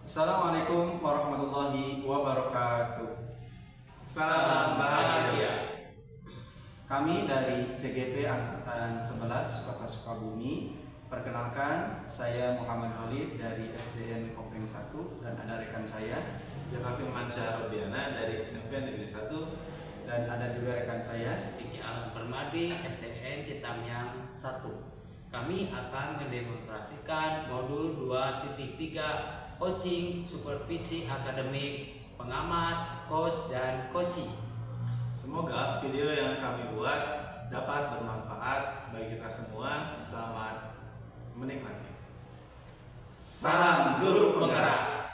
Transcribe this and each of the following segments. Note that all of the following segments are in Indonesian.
Assalamualaikum warahmatullahi wabarakatuh. Salam bahagia. Kami dari CGT Angkatan 11 Kota Sukabumi. Perkenalkan, saya Muhammad Khalid dari SDN Kopeng 1 dan ada rekan saya Jaka Firmansyah Robiana dari SMP Negeri 1. dan ada juga rekan saya Kiki Alan Permadi, SDN Citamyang 1. Kami akan mendemonstrasikan modul 2.3 coaching, supervisi akademik, pengamat, coach, dan coaching. Semoga video yang kami buat dapat bermanfaat bagi kita semua. Selamat menikmati. Salam guru penggerak.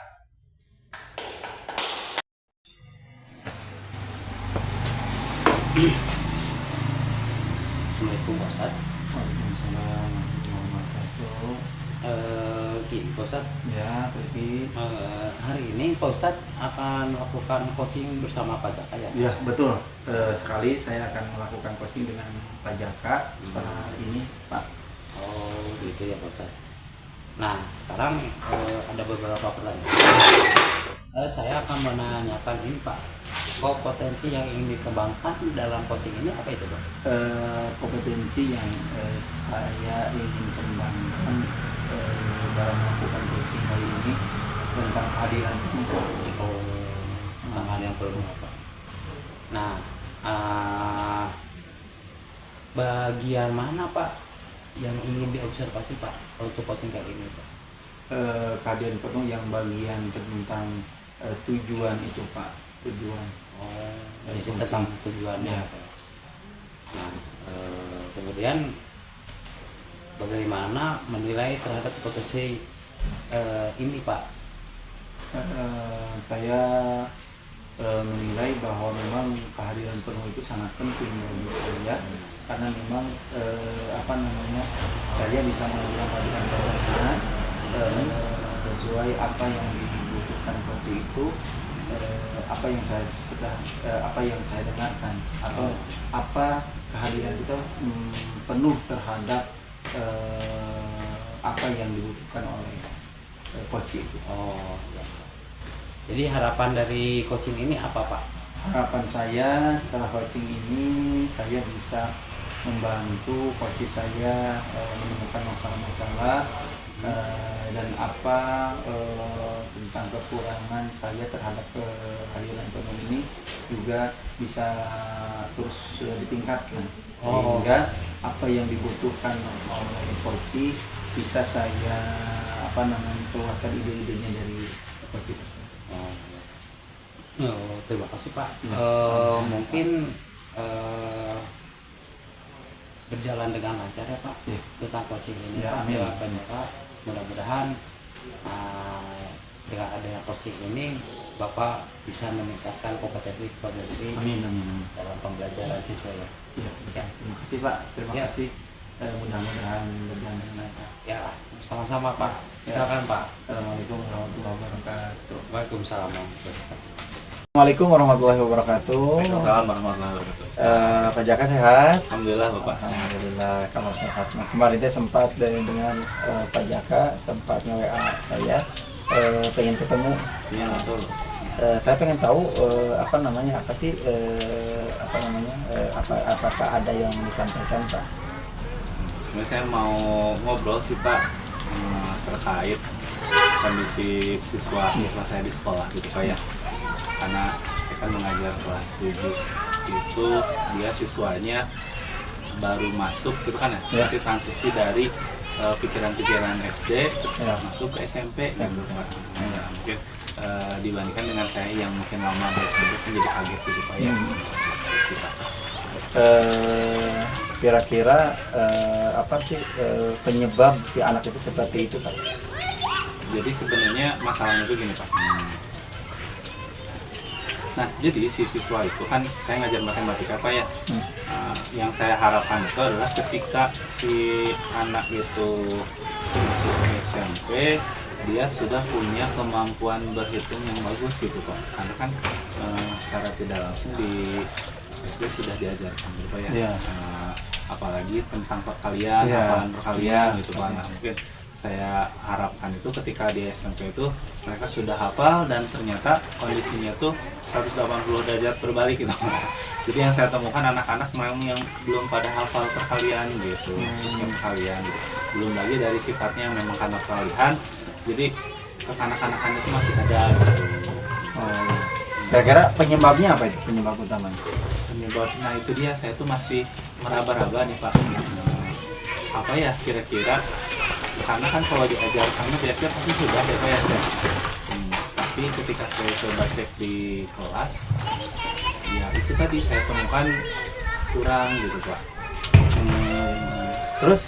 Assalamualaikum Pak Ustadz. Waalaikumsalam warahmatullahi wabarakatuh. Gini Pak Ustadz, Ya, pergi. hari ini Pak Ustadz akan melakukan coaching bersama Pak Jaka ya? Ya, betul. Sekali saya akan melakukan coaching dengan Pak Jaka setelah ini, Pak. Oh gitu ya Pak Ustadz. Nah sekarang ada beberapa pertanyaan. Saya akan menanyakan ini Pak, kompetensi yang ingin dikembangkan dalam coaching ini apa itu Pak? Kompetensi yang saya ingin kembangkan dalam melakukan coaching kali ini tentang kehadiran penuh. Tentang hal yang perlu apa? Nah, bagian mana Pak yang ingin diobservasi Pak untuk coaching kali ini Pak? Kehadiran penuh yang bagian tentang tujuan itu, Pak. Tujuan. Oh, Dari jadi coaching. tentang tujuannya. Ya. Pak. Nah, kemudian bagaimana menilai terhadap potensi ini Pak? Saya menilai bahwa memang kehadiran penuh itu sangat penting bagi saya karena memang saya bisa mengambil kehadiran penuhnya sesuai apa yang dibutuhkan seperti itu, apa yang saya dengarkan atau apa kehadiran kita penuh terhadap apa yang dibutuhkan oleh coach itu. Oh, ya. Jadi harapan dari coaching ini apa Pak? Harapan saya setelah coaching ini saya bisa membantu coach saya menemukan masalah-masalah dan apa tentang kekurangan saya terhadap kehadiran penuh ini juga bisa terus ditingkatkan sehingga apa yang dibutuhkan oleh coach bisa saya keluarkan ide-idenya dari coach tersebut. Terima kasih Pak. Mungkin berjalan dengan lancar ya Pak Ya. tentang coaching ini Ya, Pak. amin. Doakan ya Pak. Mudah-mudahan dengan adanya coaching ini Bapak bisa meningkatkan kompetensi Amin, amin. dalam pembelajaran siswa ya. Ya, terima kasih Pak. Terima Ya. kasih. Mudah-mudahan berjalan dengan lancar. Ya, sama-sama Pak. Ya. Silakan Pak. Assalamualaikum warahmatullahi wabarakatuh. Waalaikumsalam warahmatullahi wabarakatuh. Assalamualaikum warahmatullahi wabarakatuh. Waalaikumsalam warahmatullahi wabarakatuh. Pak Jaka sehat? Alhamdulillah Bapak. Alhamdulillah kalau sehat. Nah, kemarin saya sempat dengan Pak Jaka sempat nge-WA saya pengen ketemu. Iya betul. Saya pengen tahu apakah ada yang disampaikan Pak? Sebenarnya saya mau ngobrol sih Pak terkait kondisi siswa saya di sekolah gitu Pak ya. Karena saya kan mengajar kelas 7 itu dia siswanya baru masuk gitu kan ya, berarti transisi dari pikiran-pikiran SD Ya. masuk ke SMP gitu Pak. Ya, mungkin dibandingkan dengan saya yang mungkin lama di SMP kan jadi kaget gitu Pak ya. Gitu sih, Pak. Kira-kira apa sih penyebab si anak itu seperti itu Pak? Jadi sebenarnya masalahnya itu gini Pak. Nah, jadi si siswa itu kan saya ngajar matematika Pak ya. Yang saya harapkan itu adalah ketika si anak itu masuk ke SMP, dia sudah punya kemampuan berhitung yang bagus gitu Pak. Karena kan secara tidak langsung di SD sudah diajarkan gitu Pak ya. Iya. Apalagi tentang perkalian, Iya. hafalan perkalian Iya. gitu Pak. Nah, mungkin saya harapkan itu ketika di SMP itu mereka sudah hafal dan ternyata kondisinya tuh 180 derajat berbalik gitu. Jadi yang saya temukan anak-anak memang yang belum pada hafal perkalian gitu, khususnya perkalian gitu. Belum lagi dari sifatnya yang memang karena peralihan, jadi kekanak-kanakan itu masih ada gitu. Kira-kira penyebabnya apa itu, penyebab utamanya? Penyebabnya itu dia, saya tuh masih meraba-raba nih Pak. Apa ya kira-kira, karena kan kalau diajarkan biasanya pasti sudah ya Pak ya. Tapi ketika saya coba cek di kelas, ya itu tadi saya temukan kurang gitu Pak. Terus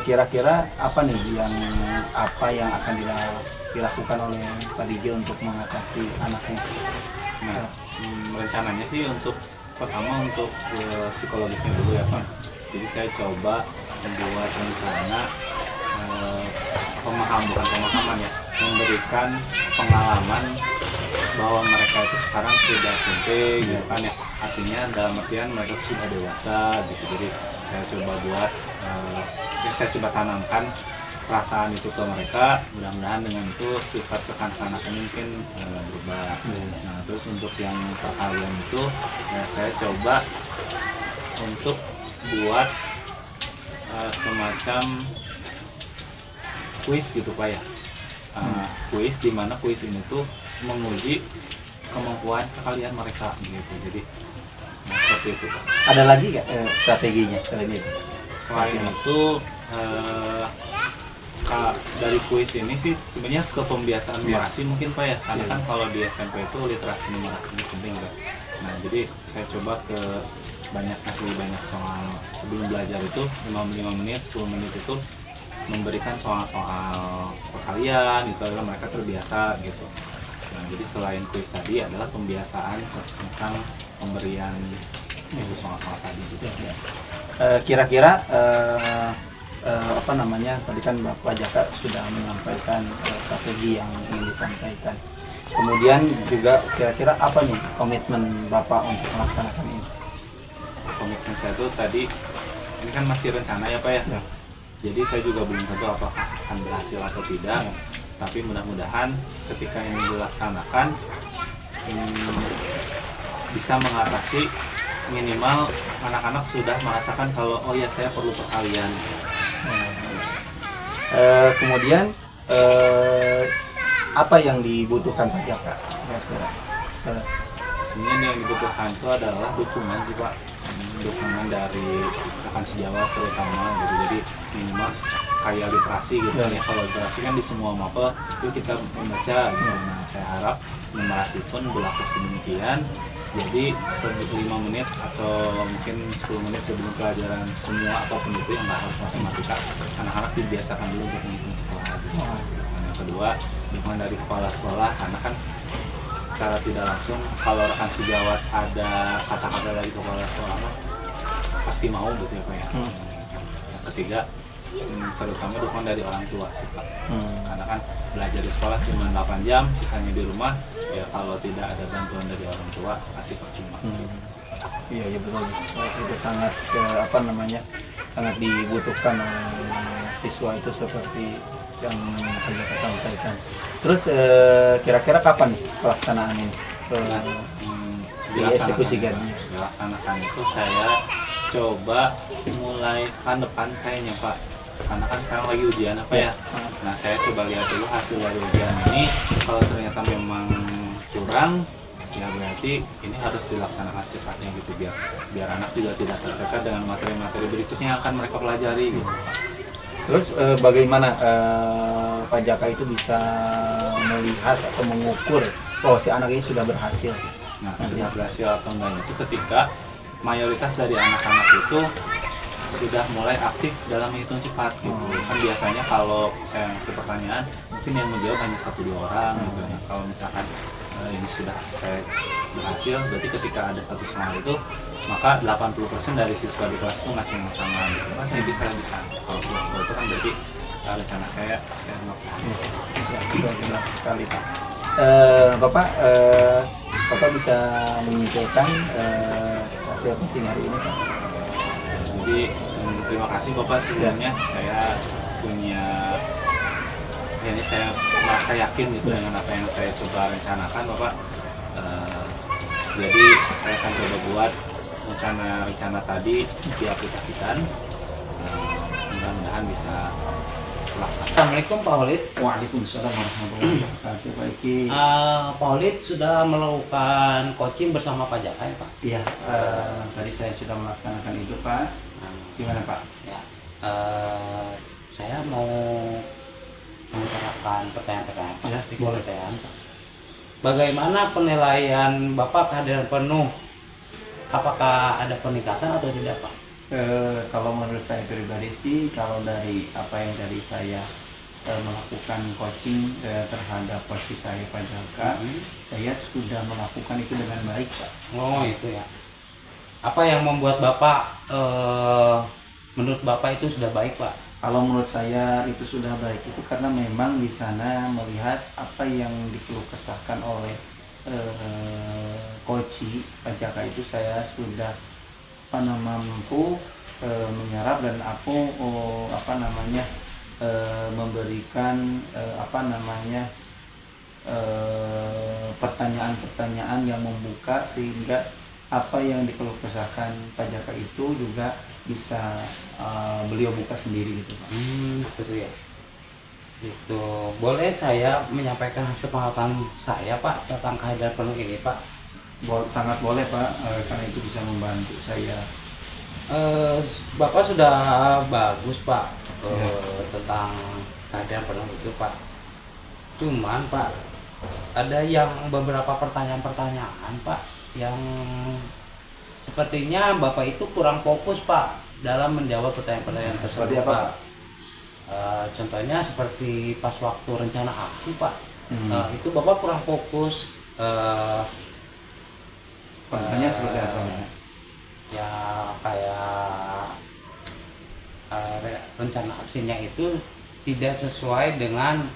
kira-kira apa nih yang akan dilakukan oleh Pak DJ untuk mengatasi anaknya? Nah, rencananya sih pertama untuk psikologisnya dulu ya Pak. Jadi saya coba membuat rencana bukan pemahaman ya, memberikan pengalaman bahwa mereka itu sekarang sudah SMP gitu kan ya, artinya dalam artian mereka sudah dewasa gitu. Jadi saya coba saya coba tanamkan perasaan itu ke mereka, mudah-mudahan dengan itu sifat kekanak-kanakan mungkin berubah. Nah terus untuk yang perkalian itu ya saya coba untuk buat semacam kuis gitu Pak ya. Kuis di mana kuis ini tuh menguji kemampuan perkalian mereka gitu. Jadi seperti itu Pak. Ada lagi nggak strateginya selain itu? Selain itu dari kuis ini sih sebenarnya ke pembiasaan numerasi mungkin Pak ya, karena kan kalau di SMP itu literasi numerasi itu penting kan. Nah jadi saya coba kasih banyak soal sebelum belajar itu 5 menit 10 menit itu memberikan soal-soal perkalian gitu agar mereka terbiasa gitu. Nah jadi selain kuis tadi adalah pembiasaan tentang pemberian itu soal-soal tadi gitu. Kira-kira apa namanya, tadi kan Bapak Jaka sudah menyampaikan strategi yang ingin disampaikan. Kemudian juga kira-kira apa nih komitmen Bapak untuk melaksanakan ini? Komitmen saya tuh tadi, ini kan masih rencana ya Pak ya. Jadi saya juga belum tentu apakah akan berhasil atau tidak. Tapi mudah-mudahan ketika ini dilaksanakan bisa mengatasi minimal anak-anak sudah merasakan kalau oh ya saya perlu perkalian. Kemudian apa yang dibutuhkan Pak Jaka? Sebenarnya yang dibutuhkan itu adalah dukungan sih Pak, dukungan dari rekan sejawat terutama gitu. Jadi minimal kayak literasi gitu ya. Kalau literasi kan di semua mapel itu kita membaca gitu. Nah saya harap numerasi pun berlaku sedemikian. Jadi 5 menit atau mungkin 10 menit sebelum pelajaran semua apapun itu yang nggak harus matematika, anak-anak dibiasakan dulu untuk menghitung kepala. Yang kedua, dukungan dari kepala sekolah, karena kan secara tidak langsung kalau rekan sejawat ada kata-kata dari kepala sekolah pasti mau gitu ya Pak ya. Yang ketiga, terutama dukungan dari orang tua sih Pak. Karena kan belajar di sekolah cuma 8 jam, sisanya di rumah, ya kalau tidak ada bantuan dari orang tua pasti percuma. Iya betul. Itu sangat sangat dibutuhkan oleh siswa itu seperti yang saya sampaikan. Terus kira-kira kapan nih pelaksanaan ini? Dieksekusikan. Dilaksanakan itu saya coba mulai pekan depan kayaknya Pak, karena kan sekarang lagi ujian apa ya. Nah saya coba lihat dulu hasil dari ujian ini, kalau ternyata memang kurang ya berarti ini harus dilaksanakan secepatnya gitu, biar anak juga tidak tertekan dengan materi-materi berikutnya yang akan mereka pelajari gitu. Terus bagaimana Pak Jaka itu bisa melihat atau mengukur bahwa si anak ini sudah berhasil? Nah sudah berhasil atau enggak itu ketika mayoritas dari anak-anak itu sudah mulai aktif dalam menghitung cepat gitu. Kan biasanya kalau saya ngasih pertanyaan mungkin yang menjawab hanya 1-2 orang gitu. Nah, kalau misalkan ini sudah saya berhasil, berarti ketika ada satu soal itu maka 80% dari siswa di kelas itu ngacung tangan gitu. Kan saya bisa kalau seperti itu kan berarti rencana saya anggap berhasil. Benar sekali Pak. Bapak bisa menyimpulkan hasil coaching hari ini Pak? Jadi terima kasih Bapak sebelumnya. Saya punya ini saya merasa yakin gitu dengan apa yang saya coba rencanakan Bapak. Jadi saya akan coba buat rencana tadi diaplikasikan. Mudah-mudahan bisa terlaksana. Assalamualaikum Pak Holid. Waalaikumsalam warahmatullahi wabarakatuh. Pak Iki. Pak Holid sudah melakukan coaching bersama Pak Jaka ya Pak? Iya, tadi saya sudah melaksanakan itu Pak. Gimana Pak? Ya, saya mau mengutarakan pertanyaan-pertanyaan Pak. Ya, Boleh pertanyaan Pak. Bagaimana penilaian Bapak kehadiran penuh? Apakah ada peningkatan atau tidak Pak? Kalau menurut saya pribadi sih, kalau dari apa yang dari saya melakukan coaching terhadap posisi saya Pak Jaka, saya sudah melakukan itu dengan baik Pak. Oh itu ya. Apa yang membuat Bapak menurut Bapak itu sudah baik Pak? Kalau menurut saya itu sudah baik itu karena memang di sana melihat apa yang dikeluh kesahkan oleh coach Pak Jaka itu saya sudah mampu menyerap dan aku memberikan pertanyaan-pertanyaan yang membuka sehingga apa yang dikeluh kesahkan Pak Jaka itu juga bisa beliau buka sendiri gitu Pak. Betul ya. Itu boleh saya menyampaikan hasil pengalaman saya Pak tentang kehadiran penuh ini Pak? Sangat boleh Pak, karena itu bisa membantu saya. Bapak sudah bagus Pak tentang kehadiran penuh itu Pak. Cuman Pak ada yang beberapa pertanyaan-pertanyaan Pak yang sepertinya Bapak itu kurang fokus Pak dalam menjawab pertanyaan-pertanyaan tersebut. Seperti apa, Pak? Contohnya seperti pas waktu rencana aksi Pak, itu Bapak kurang fokus. Contohnya seperti apa? Ya kayak rencana aksinya itu tidak sesuai dengan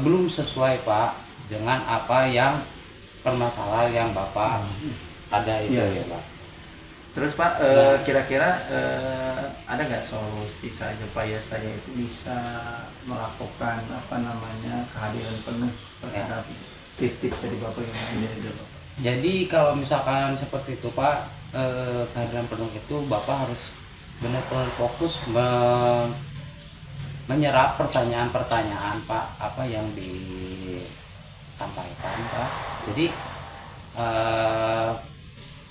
belum sesuai Pak dengan apa yang permasalahan yang Bapak ada itu ya Pak. Terus Pak, kira-kira ada nggak solusi saya supaya saya itu bisa melakukan kehadiran penuh terhadap tips dari Bapak yang ada Pak? Jadi kalau misalkan seperti itu Pak, kehadiran penuh itu Bapak harus benar-benar fokus menyerap pertanyaan-pertanyaan Pak, apa yang disampaikan Pak. Jadi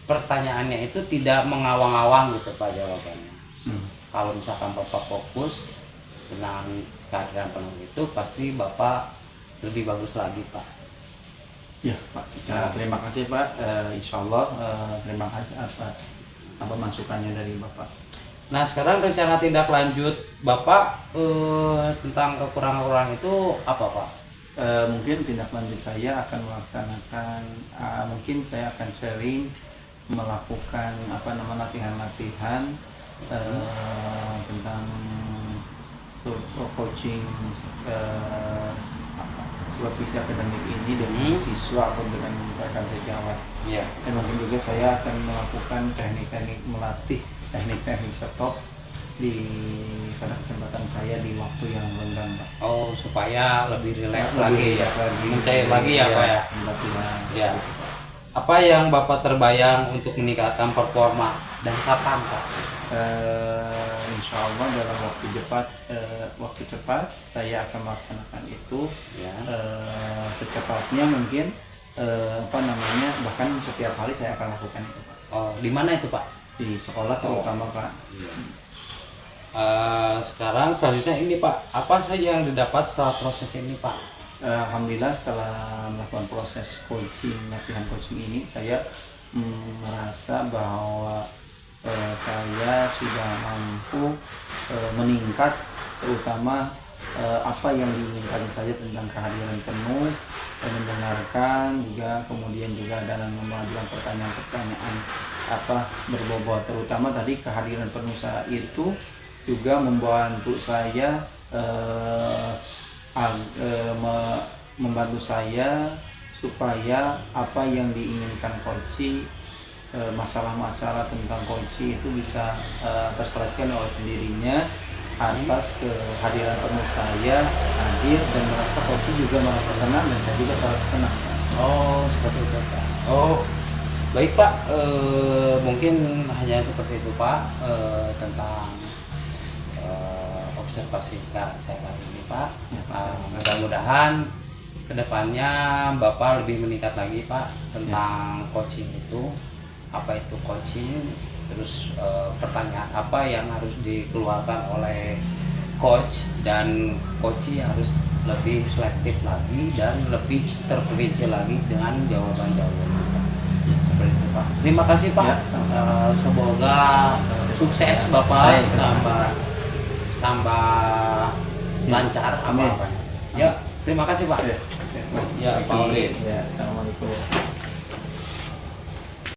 pertanyaannya itu tidak mengawang-awang gitu Pak jawabannya. Kalau misalkan Bapak fokus dengan kehadiran penuh itu pasti Bapak lebih bagus lagi Pak. Ya Pak, terima kasih Pak. Insya Allah terima kasih atas masukannya dari Bapak. Nah sekarang rencana tindak lanjut Bapak tentang kekurangan-kekurangan itu apa Pak? Mungkin tindak lanjut saya akan melaksanakan, mungkin saya akan sering melakukan latihan-latihan tentang coaching supervisi akademik ini dengan siswa atau dengan rekan sejawat. Iya. Dan mungkin juga saya akan melakukan melatih teknik-teknik stop pada kesempatan saya di waktu yang lenggang Pak. Oh supaya lebih rileks Lebih lagi ya, lagi. mencair lagi ya Pak ya. Latihan. Ya. Apa yang Bapak terbayang untuk meningkatkan performa dan kapan Pak? Insya Allah dalam waktu cepat saya akan melaksanakan itu Ya. secepatnya mungkin bahkan setiap hari saya akan lakukan itu Pak. Oh di mana itu Pak? Di sekolah terutama Pak. Sekarang selanjutnya ini Pak, apa saja yang didapat setelah proses ini Pak? Alhamdulillah setelah melakukan proses latihan coaching ini saya merasa bahwa saya sudah mampu meningkat, terutama apa yang diinginkan saya tentang kehadiran penuh, mendengarkan juga, kemudian juga dalam mengajukan pertanyaan-pertanyaan berbobot, terutama tadi kehadiran penuh saya itu juga membantu saya membantu saya supaya apa yang diinginkan coach, masalah-masalah tentang coach itu bisa terselesaikan oleh sendirinya atas kehadiran penuh saya hadir dan merasa coach juga merasa senang dan saya juga merasa senang. Oh, seperti itu Pak. Oh, baik Pak. Mungkin hanya seperti itu Pak, tentang observasi saya kali ini Pak. Mudah-mudahan kedepannya Bapak lebih meningkat lagi Pak tentang coaching itu. Apa itu coaching? Terus pertanyaan apa yang harus dikeluarkan oleh coach, dan coach harus lebih selektif lagi dan lebih terperinci lagi dengan jawaban-jawaban seperti itu Pak. Terima kasih Pak. Ya, Semoga sukses Bapak, tambah lancar apa-apa. Ya, terima kasih Pak. Ya, Pak Olin. Ya, assalamualaikum.